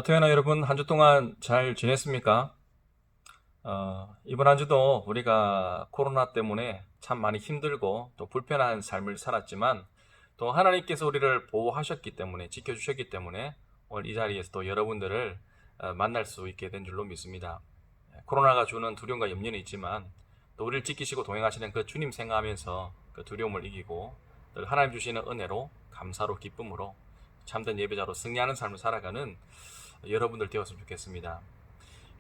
태어나 여러분 한 주 동안 잘 지냈습니까? 이번 한 주도 우리가 코로나 때문에 참 많이 힘들고 또 불편한 삶을 살았지만 또 하나님께서 우리를 보호하셨기 때문에 지켜주셨기 때문에 오늘 이 자리에서 또 여러분들을 만날 수 있게 된 줄로 믿습니다. 코로나가 주는 두려움과 염려는 있지만 또 우리를 지키시고 동행하시는 그 주님 생각하면서 그 두려움을 이기고 늘 하나님 주시는 은혜로 감사로 기쁨으로 참된 예배자로 승리하는 삶을 살아가는 여러분들 되었으면 좋겠습니다.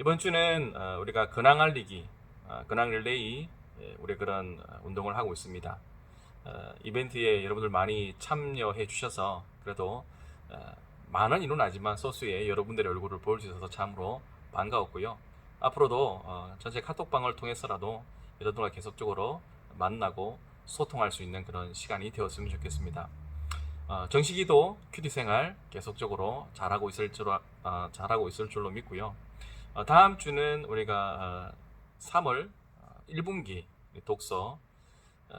이번 주는 우리가 근황 알리기, 근황 릴레이 우리 그런 운동을 하고 있습니다. 이벤트에 여러분들 많이 참여해 주셔서 그래도 많은 인원은 아니지만 소수의 여러분들의 얼굴을 볼 수 있어서 참으로 반가웠고요. 앞으로도 전체 카톡방을 통해서라도 여러분과 계속적으로 만나고 소통할 수 있는 그런 시간이 되었으면 좋겠습니다. 정식이도 큐티 생활 계속적으로 잘하고 있을 줄로 믿고요. 다음 주는 우리가 3월 1분기 독서,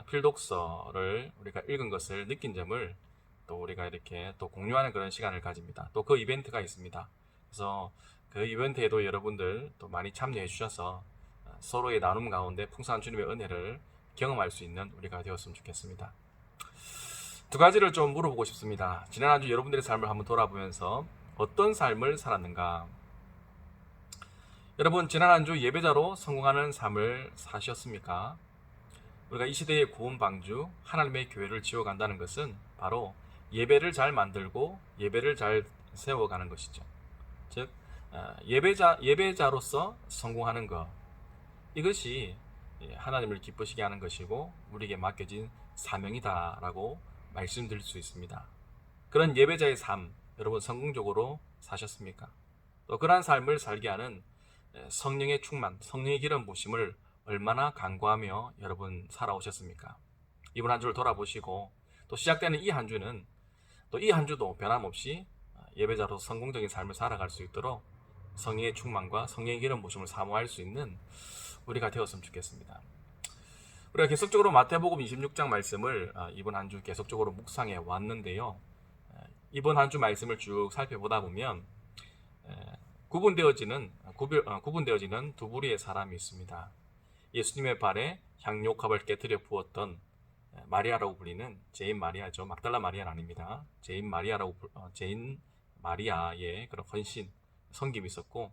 필독서를 우리가 읽은 것을 느낀 점을 또 우리가 이렇게 또 공유하는 그런 시간을 가집니다. 또 그 이벤트가 있습니다. 그래서 그 이벤트에도 여러분들 또 많이 참여해 주셔서 서로의 나눔 가운데 풍성한 주님의 은혜를 경험할 수 있는 우리가 되었으면 좋겠습니다. 두 가지를 좀 물어보고 싶습니다. 지난 한 주 여러분들의 삶을 한번 돌아보면서 어떤 삶을 살았는가? 여러분, 지난 한 주 예배자로 성공하는 삶을 사셨습니까? 우리가 이 시대의 구원 방주, 하나님의 교회를 지어간다는 것은 바로 예배를 잘 만들고 예배를 잘 세워가는 것이죠. 즉, 예배자로서 성공하는 것. 이것이 하나님을 기쁘시게 하는 것이고 우리에게 맡겨진 사명이다라고 말씀드릴 수 있습니다. 그런 예배자의 삶, 여러분 성공적으로 사셨습니까? 또 그러한 삶을 살게 하는 성령의 충만, 성령의 기름 부심을 얼마나 간구하며 여러분 살아오셨습니까? 이번 한 주를 돌아보시고 또 시작되는 이 한 주는 또 이 한 주도 변함없이 예배자로 성공적인 삶을 살아갈 수 있도록 성령의 충만과 성령의 기름 부심을 사모할 수 있는 우리가 되었으면 좋겠습니다. 우리가 계속적으로 마태복음 26장 말씀을 이번 한 주 계속적으로 묵상해 왔는데요. 이번 한 주 말씀을 쭉 살펴보다 보면 구분되어지는 두 부류의 사람이 있습니다. 예수님의 발에 향료컵을 깨뜨려 부었던 마리아라고 불리는 제인 마리아죠. 막달라 마리아는 아닙니다. 제인 마리아의 그런 헌신, 섬김이 있었고,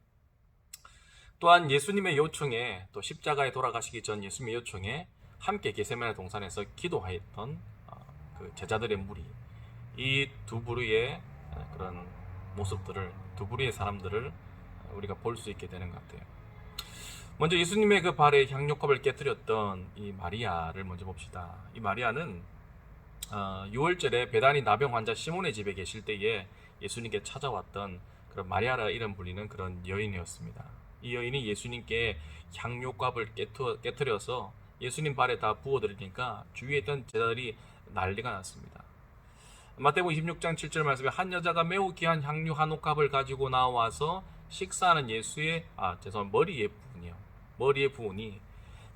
또한 예수님의 요청에 또 십자가에 돌아가시기 전 예수님의 요청에 함께 겟세마네 동산에서 기도하였던 그 제자들의 무리, 이 두 부류의 그런 모습들을, 두 부류의 사람들을 우리가 볼 수 있게 되는 것 같아요. 먼저 예수님의 그 발에 향료컵을 깨뜨렸던 이 마리아를 먼저 봅시다. 이 마리아는 6월절에 베다니 나병 환자 시몬의 집에 계실 때에 예수님께 찾아왔던 그런 마리아라 이름 불리는 그런 여인이었습니다. 이 여인이 예수님께 향료컵을 깨뜨려서 예수님 발에 다 부어드리니까 주위에 있던 제자들이 난리가 났습니다. 마태복음 26장 7절 말씀에 한 여자가 매우 귀한 향유 한 옥합을 가지고 나와서 식사하는 예수의 머리에 부으니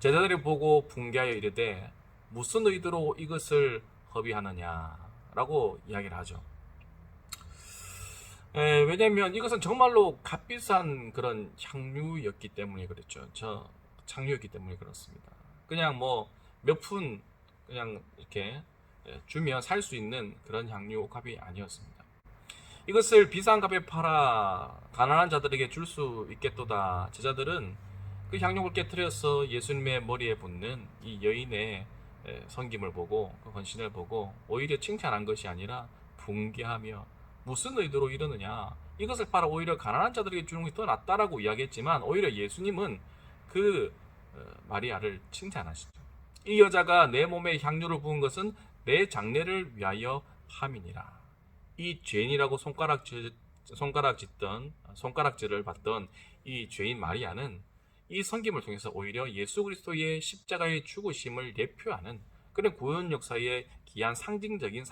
제자들이 보고 분개하여 이르되 무슨 의도로 이것을 허비하느냐라고 이야기를 하죠. 왜냐하면 이것은 정말로 값비싼 그런 향유였기 때문에 그랬죠. 향유였기 때문에 그렇습니다. 그냥 뭐 몇 푼 그냥 이렇게 주면 살 수 있는 그런 향유 옥합이 아니었습니다. 이것을 비싼 값에 팔아 가난한 자들에게 줄 수 있겠도다. 제자들은 그 향유를 깨뜨려서 예수님의 머리에 붓는 이 여인의 섬김을 보고 그 헌신을 보고 오히려 칭찬한 것이 아니라 분개하며 무슨 의도로 이러느냐, 이것을 팔아 오히려 가난한 자들에게 주는 것이 더 낫다라고 이야기했지만 오히려 예수님은 그 마리아를 칭찬하시죠. 이 여자가 내 몸에 향유를 부은 것은 내 장례를 위하여 함이니라. 이 죄인이라고 손가락질을 받던 이 죄인 마리아는 이 섬김을 통해서 오히려 예수 그리스도의 십자가의 죽으심을 예표하는 그런 구원 역사의 귀한 상징적인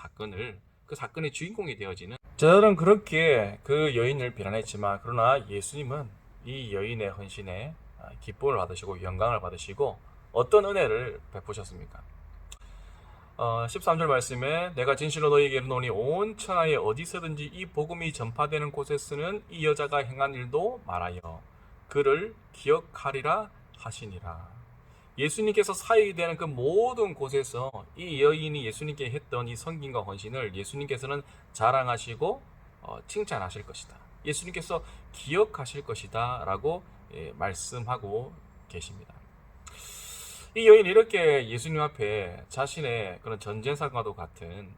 그 사건의 주인공이 되어지는, 저들은 그렇게 그 여인을 비난했지만 그러나 예수님은 이 여인의 헌신에 기쁨을 받으시고 영광을 받으시고 어떤 은혜를 베푸셨습니까? 13절 말씀에 내가 진실로 너희에게 이르노니 온 천하에 어디서든지 이 복음이 전파되는 곳에서는 이 여자가 행한 일도 말하여 그를 기억하리라 하시니라. 예수님께서 사역이 되는 그 모든 곳에서 이 여인이 예수님께 했던 이 섬김과 헌신을 예수님께서는 자랑하시고 칭찬하실 것이다. 예수님께서 기억하실 것이다 라고 말씀하고 계십니다. 이 여인이 이렇게 예수님 앞에 자신의 그런 전제사과도 같은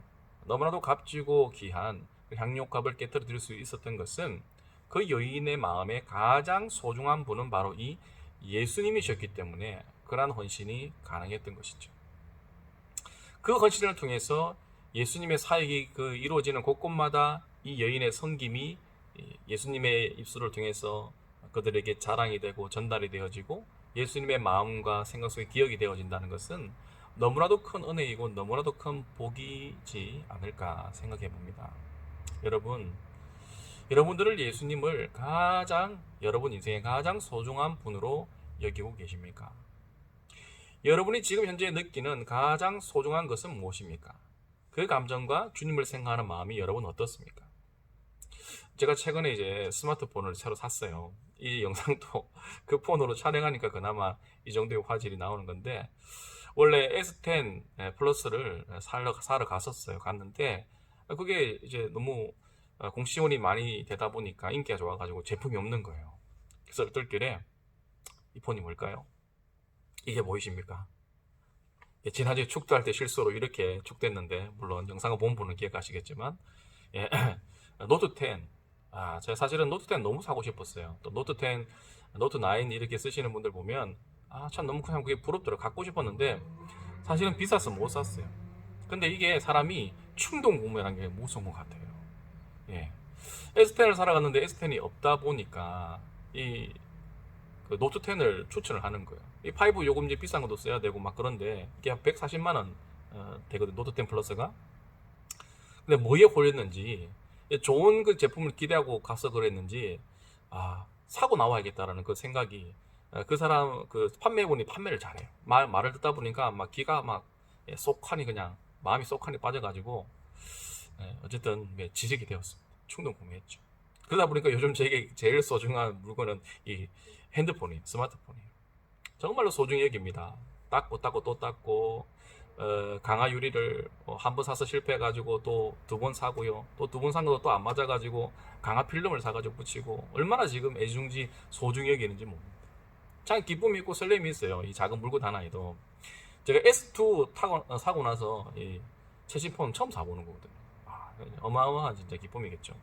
너무나도 값지고 귀한 향료값을 깨뜨려 드릴 수 있었던 것은 그 여인의 마음에 가장 소중한 분은 바로 이 예수님이셨기 때문에 그러한 헌신이 가능했던 것이죠. 그 헌신을 통해서 예수님의 사역이 이루어지는 곳곳마다 이 여인의 섬김이 예수님의 입술을 통해서 그들에게 자랑이 되고 전달이 되어지고 예수님의 마음과 생각 속에 기억이 되어진다는 것은 너무나도 큰 은혜이고 너무나도 큰 복이지 않을까 생각해 봅니다. 여러분들을 예수님을 여러분 인생의 가장 소중한 분으로 여기고 계십니까? 여러분이 지금 현재 느끼는 가장 소중한 것은 무엇입니까? 그 감정과 주님을 생각하는 마음이 여러분 어떻습니까? 제가 최근에 이제 스마트폰을 새로 샀어요. 이 영상도 그 폰으로 촬영하니까 그나마 이 정도의 화질이 나오는 건데, 원래 S10 플러스를 사러 갔는데 그게 이제 너무 공시원이 많이 되다 보니까 인기가 좋아가지고 제품이 없는 거예요. 그래서 얼떨결에 이 폰이 뭘까요? 이게 보이십니까? 지난주에 축도할 때 실수로 이렇게 축됐는데, 물론 영상을 본 분은 기억하시겠지만, 노트 10. 제가 사실은 노트 10 너무 사고 싶었어요. 또 노트 10, 노트 9 이렇게 쓰시는 분들 보면, 참 너무 그냥 그게 부럽더라고요. 갖고 싶었는데, 사실은 비싸서 못 샀어요. 근데 이게 사람이 충동 구매라는 게 무서운 것 같아요. S10을 사러 갔는데 S10이 없다 보니까, 그 노트 10을 추천을 하는 거예요. 이 5 요금제 비싼 것도 써야 되고 막 그런데 이게 140만원 되거든, 노트 10 플러스가. 근데 뭐에 홀렸는지, 좋은 그 제품을 기대하고 가서 그랬는지, 사고 나와야겠다라는 그 생각이, 그 사람, 그 판매분이 판매를 잘해요. 말을 듣다 보니까 막 기가 막 쏙하니 그냥 마음이 쏙하니 빠져가지고, 어쨌든 지식이 되었습니다. 충동 구매했죠. 그러다 보니까 요즘 제게 제일 소중한 물건은 이 핸드폰이에요. 스마트폰이에요. 정말로 소중히 여깁니다. 닦고 또 닦고, 강화 유리를 한 번 사서 실패해가지고 또 두 번 사고요. 또 두 번 산 것도 또 안 맞아가지고 강화 필름을 사가지고 붙이고, 얼마나 지금 애중지 소중히 여기는지 모릅니다. 참 기쁨이 있고 설렘이 있어요. 이 작은 물건 하나에도. 제가 S2 사고 나서 이 최신 폰 처음 사보는 거거든요. 어마어마한 진짜 기쁨이겠죠.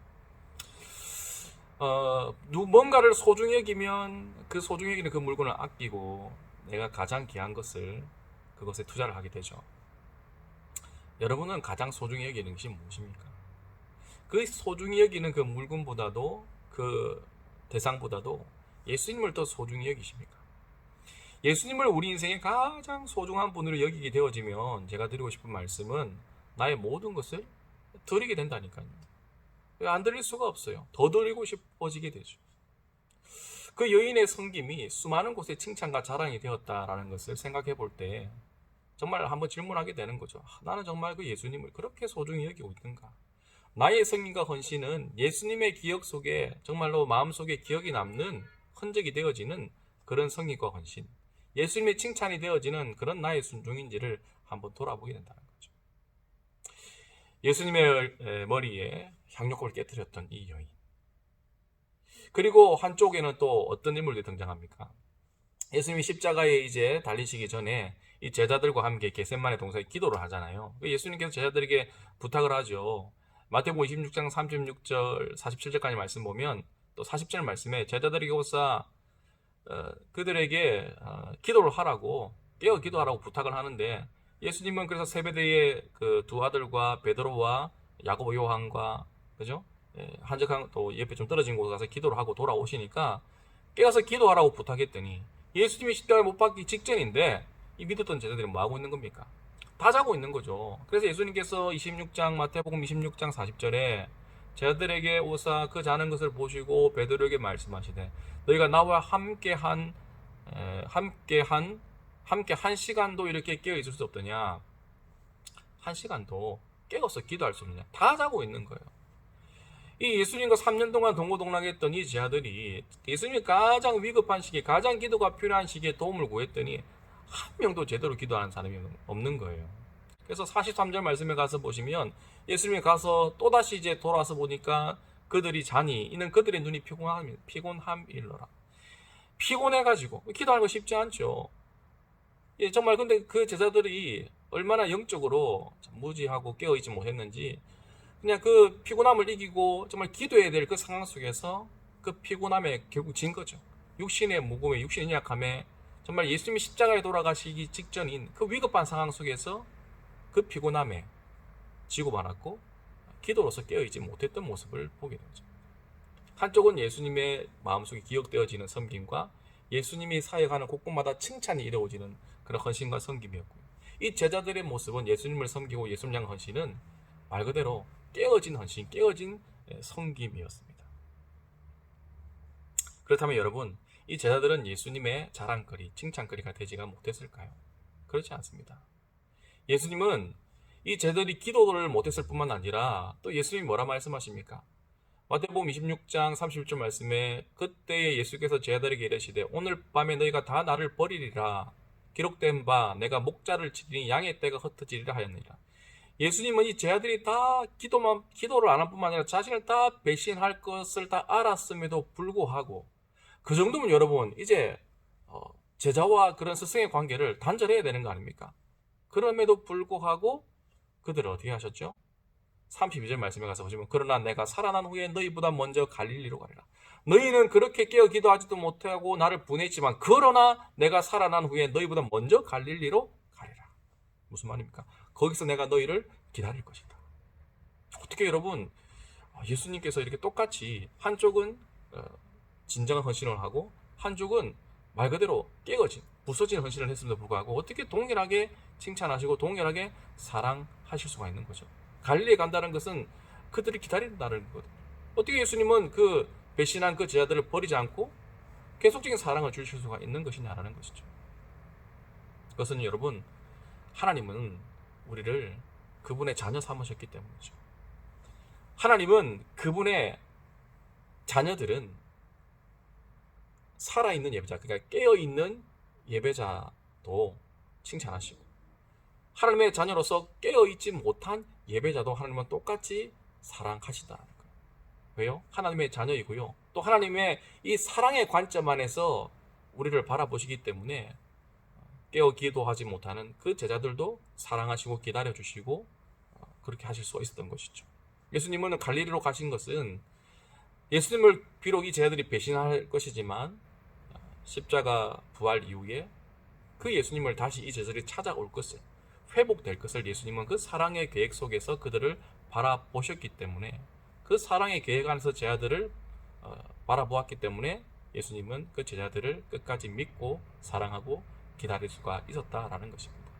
뭔가를 소중히 여기면 그 소중히 여기는 그 물건을 아끼고 내가 가장 귀한 그것에 투자를 하게 되죠. 여러분은 가장 소중히 여기는 것이 무엇입니까? 그 소중히 여기는 그 물건보다도, 그 대상보다도 예수님을 더 소중히 여기십니까? 예수님을 우리 인생의 가장 소중한 분으로 여기게 되어지면, 제가 드리고 싶은 말씀은 나의 모든 것을 드리게 된다니까요. 안 드릴 수가 없어요. 더 드리고 싶어지게 되죠. 그 여인의 섬김이 수많은 곳에 칭찬과 자랑이 되었다라는 것을 생각해 볼 때 정말 한번 질문하게 되는 거죠. 나는 정말 그 예수님을 그렇게 소중히 여기고 있는가? 나의 섬김과 헌신은 예수님의 기억 속에, 정말로 마음속에 기억이 남는 흔적이 되어지는 그런 섬김과 헌신, 예수님의 칭찬이 되어지는 그런 나의 순종인지를 한번 돌아보게 된다는 거죠. 예수님의 머리에 향료컵을 깨뜨렸던 이 여인, 그리고 한쪽에는 또 어떤 인물들이 등장합니까? 예수님이 십자가에 이제 달리시기 전에 이 제자들과 함께 겟세마네 동산에 기도를 하잖아요. 예수님께서 제자들에게 부탁을 하죠. 마태복음 26장 36절 47절까지 말씀 보면, 또 40절 말씀에 제자들에게 오사 그들에게 기도를 하라고, 깨어 기도하라고 부탁을 하는데, 예수님은 그래서 세베대의 그 두 아들과 베드로와 야고보 요한과, 그죠? 한적한 또 옆에 좀 떨어진 곳에 가서 기도를 하고 돌아오시니까 깨어서 기도하라고 부탁했더니, 예수님이 십자가에 못 박기 직전인데 이 믿었던 제자들이 뭐 하고 있는 겁니까? 다 자고 있는 거죠. 그래서 예수님께서 마태복음 26장 40절에 제자들에게 오사 그 자는 것을 보시고 베드로에게 말씀하시되, 너희가 나와 함께 한 시간도 이렇게 깨어 있을 수 없더냐? 1시간도 깨어서 기도할 수 없느냐? 다 자고 있는 거예요. 이 예수님과 3년 동안 동고동락했던 이 제자들이 예수님이 가장 위급한 시기에, 가장 기도가 필요한 시기에 도움을 구했더니 한 명도 제대로 기도하는 사람이 없는 거예요. 그래서 43절 말씀에 가서 보시면 예수님이 가서 또다시 이제 돌아와서 보니까 그들이 자니 이는 그들의 눈이 피곤함일러라. 피곤해가지고 기도하는 거 쉽지 않죠. 예, 정말 근데 그 제자들이 얼마나 영적으로 무지하고 깨어있지 못했는지 그냥 그 피곤함을 이기고 정말 기도해야 될 그 상황 속에서 그 피곤함에 결국 진 거죠. 육신의 무거움에, 육신의 약함에 정말 예수님이 십자가에 돌아가시기 직전인 그 위급한 상황 속에서 그 피곤함에 지고 말았고 기도로서 깨어있지 못했던 모습을 보게 되죠. 한쪽은 예수님의 마음속에 기억되어지는 섬김과 예수님이 사역하는 곳곳마다 칭찬이 이루어지는 그런 헌신과 섬김이었고요. 이 제자들의 모습은 예수님을 섬기고 예수님 향한 헌신은 말 그대로 깨어진 헌신, 깨어진 섬김이었습니다. 그렇다면 여러분, 이 제자들은 예수님의 자랑거리, 칭찬거리가 되지가 못했을까요? 그렇지 않습니다. 예수님은 이 제자들이 기도를 못했을 뿐만 아니라 또 예수님이 뭐라 말씀하십니까? 마태복음 26장 31절 말씀에 그때에 예수께서 제자들에게 이르시되 오늘 밤에 너희가 다 나를 버리리라 기록된 바 내가 목자를 치리니 양의 떼가 흩어지리라 하였느니라. 예수님은 이 제자들이 다 기도를 안 할 뿐만 아니라 자신을 다 배신할 것을 다 알았음에도 불구하고 그 정도면 여러분 이제 제자와 그런 스승의 관계를 단절해야 되는 거 아닙니까? 그럼에도 불구하고 그들은 어떻게 하셨죠? 32절 말씀에 가서 보시면 그러나 내가 살아난 후에 너희보다 먼저 갈릴리로 가리라. 너희는 그렇게 깨어 기도하지도 못하고 나를 보냈지만 그러나 내가 살아난 후에 너희보다 먼저 갈릴리로 가리라. 무슨 말입니까? 거기서 내가 너희를 기다릴 것이다. 어떻게 여러분 예수님께서 이렇게 똑같이 한쪽은 진정한 헌신을 하고 한쪽은 말 그대로 깨어진 부서진 헌신을 했음에도 불구하고 어떻게 동일하게 칭찬하시고 동일하게 사랑하실 수가 있는 거죠. 갈릴리에 간다는 것은 그들이 기다린다는 거거든요. 어떻게 예수님은 그 배신한 그 제자들을 버리지 않고 계속적인 사랑을 주실 수가 있는 것이냐라는 것이죠. 그것은 여러분 하나님은 우리를 그분의 자녀 삼으셨기 때문이죠. 하나님은 그분의 자녀들은 살아있는 예배자, 그러니까 깨어있는 예배자도 칭찬하시고 하나님의 자녀로서 깨어있지 못한 예배자도 하나님은 똑같이 사랑하신다는 거예요. 왜요? 하나님의 자녀이고요. 또 하나님의 이 사랑의 관점 안에서 우리를 바라보시기 때문에 깨어 기도하지 못하는 그 제자들도 사랑하시고 기다려주시고 그렇게 하실 수가 있었던 것이죠. 예수님은 갈릴리로 가신 것은 예수님을 비록 이 제자들이 배신할 것이지만 십자가 부활 이후에 그 예수님을 다시 이 제자들이 찾아올 것을 회복될 것을 예수님은 그 사랑의 계획 속에서 그들을 바라보셨기 때문에 그 사랑의 계획 안에서 제자들을 바라보았기 때문에 예수님은 그 제자들을 끝까지 믿고 사랑하고 기다릴 수가 있었다라는 것입니다.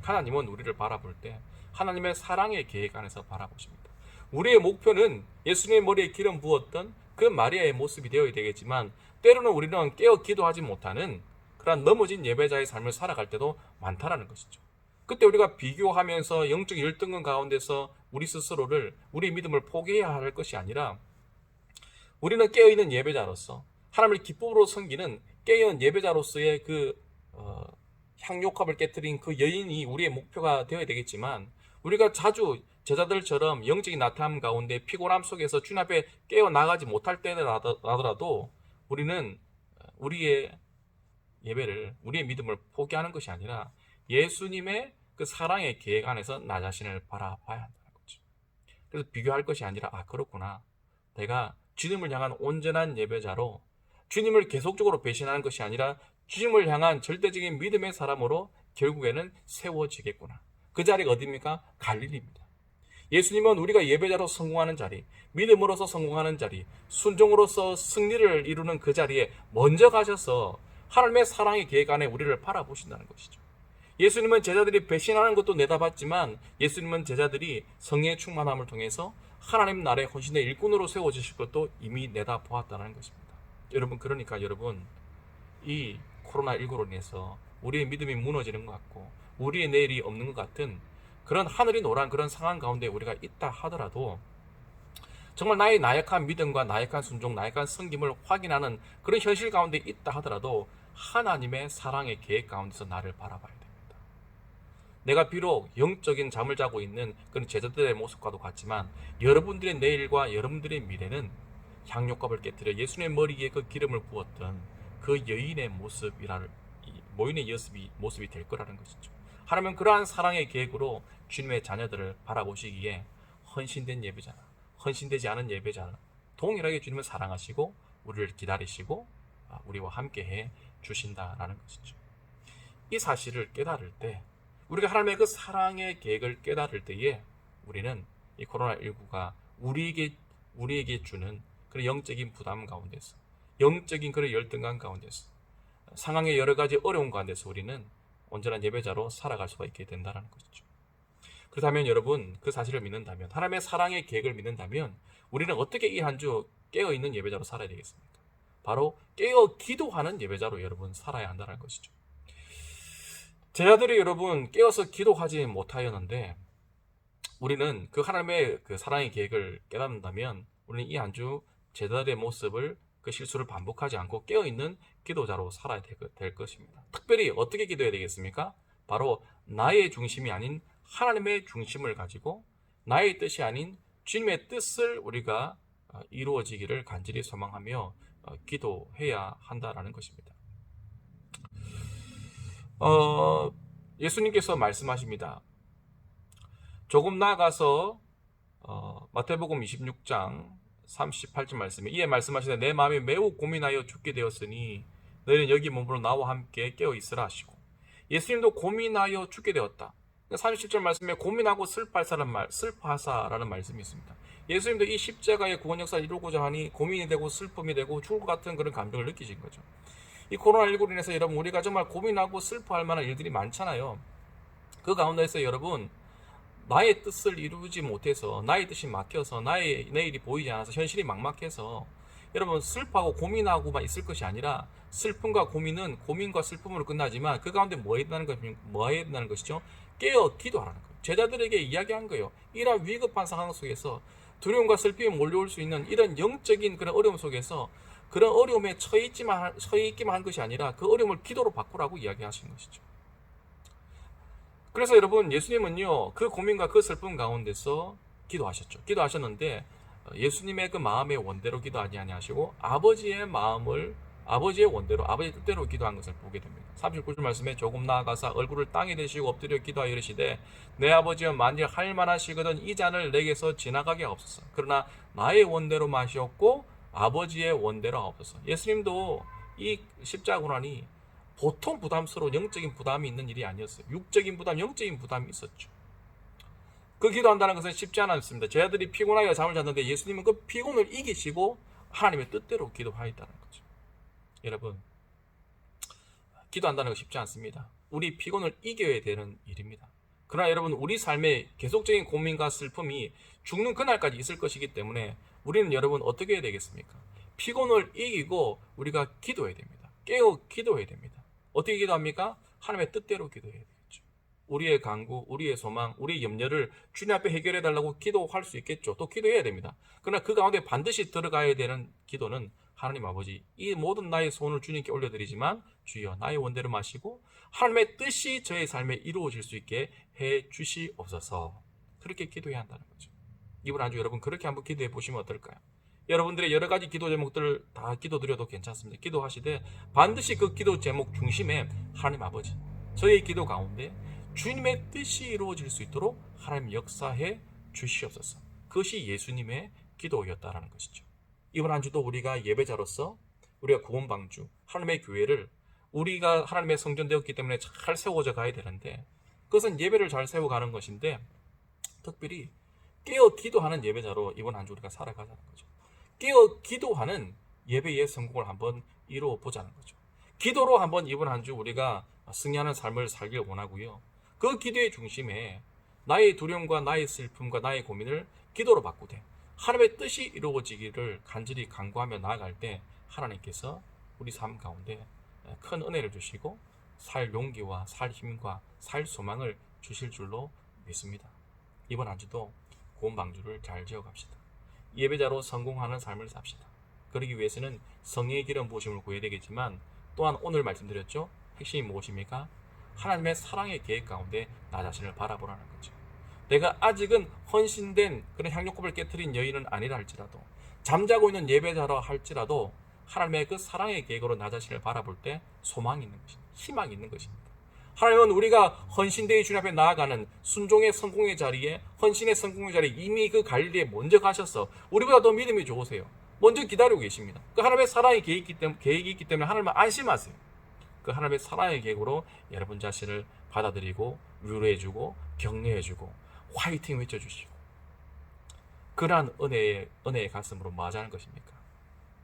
하나님은 우리를 바라볼 때 하나님의 사랑의 계획 안에서 바라보십니다. 우리의 목표는 예수님의 머리에 기름 부었던 그 마리아의 모습이 되어야 되겠지만 때로는 우리는 깨어 기도하지 못하는 그런 넘어진 예배자의 삶을 살아갈 때도 많다라는 것이죠. 그때 우리가 비교하면서 영적 열등감 가운데서 우리 스스로를 우리 믿음을 포기해야 할 것이 아니라 우리는 깨어있는 예배자로서 하나님을 기쁨으로 섬기는 깨어있는 예배자로서의 그 향욕합을 깨뜨린 그 여인이 우리의 목표가 되어야 되겠지만 우리가 자주 제자들처럼 영적인 나태함 가운데 피곤함 속에서 주님 앞에 깨어나가지 못할 때라도 우리는 우리의 예배를 우리의 믿음을 포기하는 것이 아니라 예수님의 그 사랑의 계획 안에서 나 자신을 바라봐야 한다는 거죠. 그래서 비교할 것이 아니라 그렇구나. 내가 주님을 향한 온전한 예배자로 주님을 계속적으로 배신하는 것이 아니라 주님을 향한 절대적인 믿음의 사람으로 결국에는 세워지겠구나. 그 자리가 어디입니까? 갈릴리입니다. 예수님은 우리가 예배자로 성공하는 자리, 믿음으로서 성공하는 자리, 순종으로서 승리를 이루는 그 자리에 먼저 가셔서 하나님의 사랑의 계획 안에 우리를 바라보신다는 것이죠. 예수님은 제자들이 배신하는 것도 내다봤지만 예수님은 제자들이 성령의 충만함을 통해서 하나님 나라의 헌신의 일꾼으로 세워지실 것도 이미 내다보았다는 것입니다. 여러분 그러니까 여러분 이 코로나19로 인해서 우리의 믿음이 무너지는 것 같고 우리의 내일이 없는 것 같은 그런 하늘이 노란 그런 상황 가운데 우리가 있다 하더라도 정말 나의 나약한 믿음과 나약한 순종, 나약한 섬김을 확인하는 그런 현실 가운데 있다 하더라도 하나님의 사랑의 계획 가운데서 나를 바라봐야 됩니다. 내가 비록 영적인 잠을 자고 있는 그런 제자들의 모습과도 같지만 여러분들의 내일과 여러분들의 미래는 향료값을 깨뜨려 예수님의 머리에 그 기름을 부었던 그 여인의 모인의 모습이 될 거라는 것이죠. 하나님은 그러한 사랑의 계획으로 주님의 자녀들을 바라보시기에 헌신된 예배자나 헌신되지 않은 예배자나 동일하게 주님을 사랑하시고 우리를 기다리시고 우리와 함께해 주신다라는 것이죠. 이 사실을 깨달을 때 우리가 하나님의 그 사랑의 계획을 깨달을 때에 우리는 이 코로나19가 우리에게 주는 그런 영적인 부담 가운데서 영적인 그런 열등감 가운데서 상황의 여러 가지 어려움 가운데서 우리는 온전한 예배자로 살아갈 수가 있게 된다는 것이죠. 그렇다면 여러분 그 사실을 믿는다면 하나님의 사랑의 계획을 믿는다면 우리는 어떻게 이 한 주 깨어있는 예배자로 살아야 되겠습니까? 바로 깨어 기도하는 예배자로 여러분 살아야 한다는 것이죠. 제자들이 여러분 깨어서 기도하지 못하였는데 우리는 그 하나님의 그 사랑의 계획을 깨닫는다면 우리는 이 한 주 제자들의 모습을 그 실수를 반복하지 않고 깨어있는 기도자로 살아야 될 것입니다. 특별히 어떻게 기도해야 되겠습니까? 바로 나의 중심이 아닌 하나님의 중심을 가지고 나의 뜻이 아닌 주님의 뜻을 우리가 이루어지기를 간절히 소망하며 기도해야 한다라는 것입니다. 예수님께서 말씀하십니다. 조금 나아가서 마태복음 26장 38절 말씀에 이에 말씀하시되 내 마음이 매우 고민하여 죽게 되었으니 너희는 여기 몸으로 나와 함께 깨어 있으라 하시고 예수님도 고민하여 죽게 되었다. 37절 말씀에 고민하고 슬퍼하사라는 말씀이 있습니다. 예수님도 이 십자가의 구원 역사를 이루고자 하니 고민이 되고 슬픔이 되고 죽을 것 같은 그런 감정을 느끼신 거죠. 이 코로나19로 인해서 여러분 우리가 정말 고민하고 슬퍼할 만한 일들이 많잖아요. 그 가운데서 여러분 나의 뜻을 이루지 못해서 나의 뜻이 막혀서 나의 내일이 보이지 않아서 현실이 막막해서 여러분 슬퍼하고 고민하고만 있을 것이 아니라 슬픔과 고민은 고민과 슬픔으로 끝나지만 그 가운데 뭐 해야 된다는 것이죠? 깨어 기도하라는 거예요. 제자들에게 이야기한 거예요. 이러한 위급한 상황 속에서 두려움과 슬픔이 몰려올 수 있는 이런 영적인 그런 어려움 속에서 그런 어려움에 처해 있기만 한 것이 아니라 그 어려움을 기도로 바꾸라고 이야기하신 것이죠. 그래서 여러분 예수님은요 그 고민과 그 슬픔 가운데서 기도하셨죠. 기도하셨는데 예수님의 그 마음의 원대로 기도하지 아니하시고 아버지의 원대로 아버지의 뜻대로 기도한 것을 보게 됩니다. 39절 말씀에 조금 나아가서 얼굴을 땅에 대시고 엎드려 기도하여 이르시되 내 아버지여 만일 할 만하시거든 이 잔을 내게서 지나가게 하옵소서. 그러나 나의 원대로 마시옵고 아버지의 원대로 하옵소서. 예수님도 이 십자가 고난이 보통 부담스러운 영적인 부담이 있는 일이 아니었어요. 육적인 부담, 영적인 부담이 있었죠. 그 기도한다는 것은 쉽지 않았습니다. 제자들이 피곤하여 잠을 잤는데 예수님은 그 피곤을 이기시고 하나님의 뜻대로 기도하였다는 거죠. 여러분 기도한다는 거 쉽지 않습니다. 우리 피곤을 이겨야 되는 일입니다. 그러나 여러분 우리 삶에 계속적인 고민과 슬픔이 죽는 그날까지 있을 것이기 때문에 우리는 여러분 어떻게 해야 되겠습니까? 피곤을 이기고 우리가 기도해야 됩니다. 깨어 기도해야 됩니다. 어떻게 기도합니까? 하나님의 뜻대로 기도해야 되겠죠. 우리의 간구, 우리의 소망, 우리의 염려를 주님 앞에 해결해 달라고 기도할 수 있겠죠. 또 기도해야 됩니다. 그러나 그 가운데 반드시 들어가야 되는 기도는 하나님 아버지 이 모든 나의 소원을 주님께 올려드리지만 주여 나의 원대로 마시고 하나님의 뜻이 저의 삶에 이루어질 수 있게 해 주시옵소서. 그렇게 기도해야 한다는 거죠. 이번 한 주 여러분 그렇게 한번 기도해 보시면 어떨까요? 여러분들의 여러 가지 기도 제목들을 다 기도드려도 괜찮습니다. 기도하시되 반드시 그 기도 제목 중심에 하나님 아버지 저의 기도 가운데 주님의 뜻이 이루어질 수 있도록 하나님 역사해 주시옵소서. 그것이 예수님의 기도였다라는 것이죠. 이번 한 주도 우리가 예배자로서 우리가 구원방주 하나님의 교회를 우리가 하나님의 성전 되었기 때문에 잘 세워져 가야 되는데 그것은 예배를 잘 세워가는 것인데 특별히 깨어 기도하는 예배자로 이번 한 주 우리가 살아가자는 거죠. 깨어 기도하는 예배의 성공을 한번 이루어 보자는 거죠. 기도로 한번 이번 한 주 우리가 승리하는 삶을 살길 원하고요. 그 기도의 중심에 나의 두려움과 나의 슬픔과 나의 고민을 기도로 바꾸되 하나님의 뜻이 이루어지기를 간절히 간구하며 나아갈 때 하나님께서 우리 삶 가운데 큰 은혜를 주시고 살 용기와 살 힘과 살 소망을 주실 줄로 믿습니다. 이번 한 주도 구원 방주를 잘 지어갑시다. 예배자로 성공하는 삶을 삽시다. 그러기 위해서는 성령의 기름 부으심을 구해야 되겠지만, 또한 오늘 말씀드렸죠. 핵심이 무엇입니까? 하나님의 사랑의 계획 가운데 나 자신을 바라보라는 거죠. 내가 아직은 헌신된 그런 향료컵을 깨트린 여인은 아니라 할지라도, 잠자고 있는 예배자라 할지라도 하나님의 그 사랑의 계획으로 나 자신을 바라볼 때 소망이 있는 것입니다. 희망이 있는 것입니다. 하나님은 우리가 헌신되어 주님 앞에 나아가는 순종의 성공의 자리에, 헌신의 성공의 자리에 이미 그 갈릴리에 먼저 가셔서 우리보다 더 믿음이 좋으세요. 먼저 기다리고 계십니다. 그 하나님의 사랑의 계획이 있기 때문에 하나님은 안심하세요. 그 하나님의 사랑의 계획으로 여러분 자신을 받아들이고 위로해주고 격려해주고 화이팅 외쳐주시고, 그러한 은혜의 가슴으로 맞이하는 것입니까?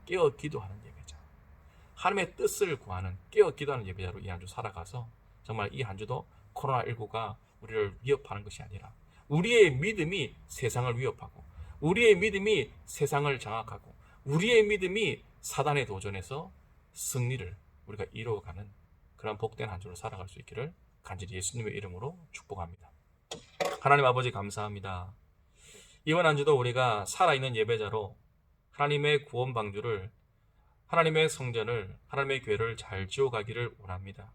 깨어 기도하는 예배자, 하나님의 뜻을 구하는 깨어 기도하는 예배자로 이 한 주 살아가서 정말 이 한 주도 코로나19가 우리를 위협하는 것이 아니라 우리의 믿음이 세상을 위협하고, 우리의 믿음이 세상을 장악하고, 우리의 믿음이 사단의 도전에서 승리를 우리가 이루어가는 그런 복된 한 주로 살아갈 수 있기를 간절히 예수님의 이름으로 축복합니다. 하나님 아버지 감사합니다. 이번 한 주도 우리가 살아있는 예배자로 하나님의 구원 방주를, 하나님의 성전을, 하나님의 교회를 잘 지어가기를 원합니다.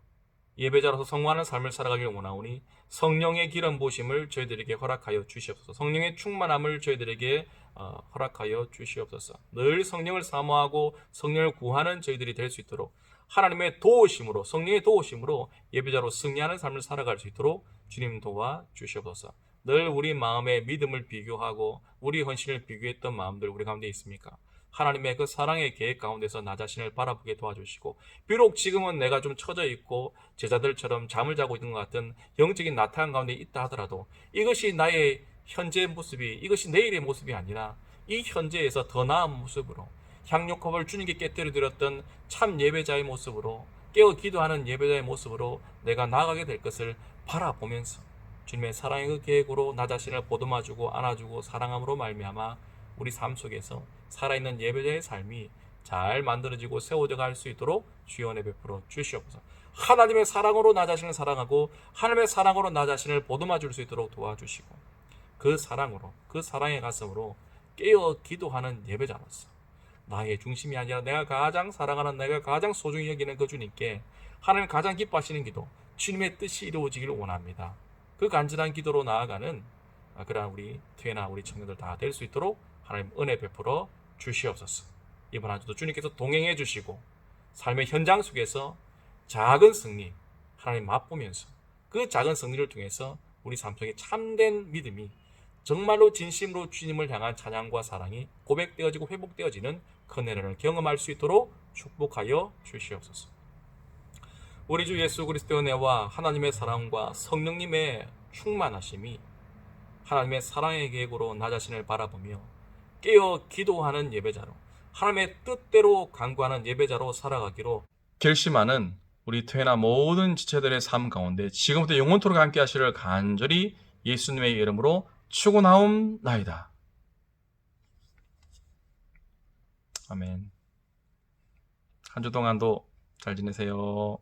예배자로서 성공하는 삶을 살아가기를 원하오니 성령의 기름 부으심을 저희들에게 허락하여 주시옵소서. 성령의 충만함을 저희들에게 허락하여 주시옵소서. 늘 성령을 사모하고 성령을 구하는 저희들이 될 수 있도록 하나님의 도우심으로, 성령의 도우심으로 예배자로 승리하는 삶을 살아갈 수 있도록 주님 도와 주시옵소서. 늘 우리 마음의 믿음을 비교하고 우리 헌신을 비교했던 마음들 우리 가운데 있습니까? 하나님의 그 사랑의 계획 가운데서 나 자신을 바라보게 도와주시고, 비록 지금은 내가 좀 처져 있고 제자들처럼 잠을 자고 있는 것 같은 영적인 나타남 가운데 있다 하더라도 이것이 나의 현재 모습이, 이것이 내일의 모습이 아니라 이 현재에서 더 나은 모습으로, 향료컵을 주님께 깨뜨려 드렸던 참 예배자의 모습으로, 깨어 기도하는 예배자의 모습으로 내가 나아가게 될 것을 바라보면서 주님의 사랑의 그 계획으로 나 자신을 보듬어주고 안아주고 사랑함으로 말미암아 우리 삶 속에서 살아있는 예배자의 삶이 잘 만들어지고 세워져 갈 수 있도록 주여 은혜 베풀어 주시옵소서. 하나님의 사랑으로 나 자신을 사랑하고 하나님의 사랑으로 나 자신을 보듬어 줄 수 있도록 도와주시고, 그 사랑으로, 그 사랑의 가슴으로 깨어 기도하는 예배자로서 나의 중심이 아니라 내가 가장 사랑하는, 내가 가장 소중히 여기는 그 주님께 하나님 가장 기뻐하시는 기도, 주님의 뜻이 이루어지기를 원합니다. 그 간절한 기도로 나아가는 그러한 우리 퇴나 우리 청년들 다 될 수 있도록 하나님 은혜 베풀어 주시옵소서. 이번 한 주도 주님께서 동행해 주시고 삶의 현장 속에서 작은 승리 하나님 맛보면서 그 작은 승리를 통해서 우리 삶 속에 참된 믿음이, 정말로 진심으로 주님을 향한 찬양과 사랑이 고백되어지고 회복되어지는 그 은혜를 경험할 수 있도록 축복하여 주시옵소서. 우리 주 예수 그리스도의 은혜와 하나님의 사랑과 성령님의 충만하심이 하나님의 사랑의 계획으로 나 자신을 바라보며 깨어 기도하는 예배자로, 하나님의 뜻대로 간구하는 예배자로 살아가기로 결심하는 우리 퇴나 모든 지체들의 삶 가운데 지금부터 영원토록 함께 하시를 간절히 예수님의 이름으로 축원하옵나이다. 아멘. 한 주 동안도 잘 지내세요.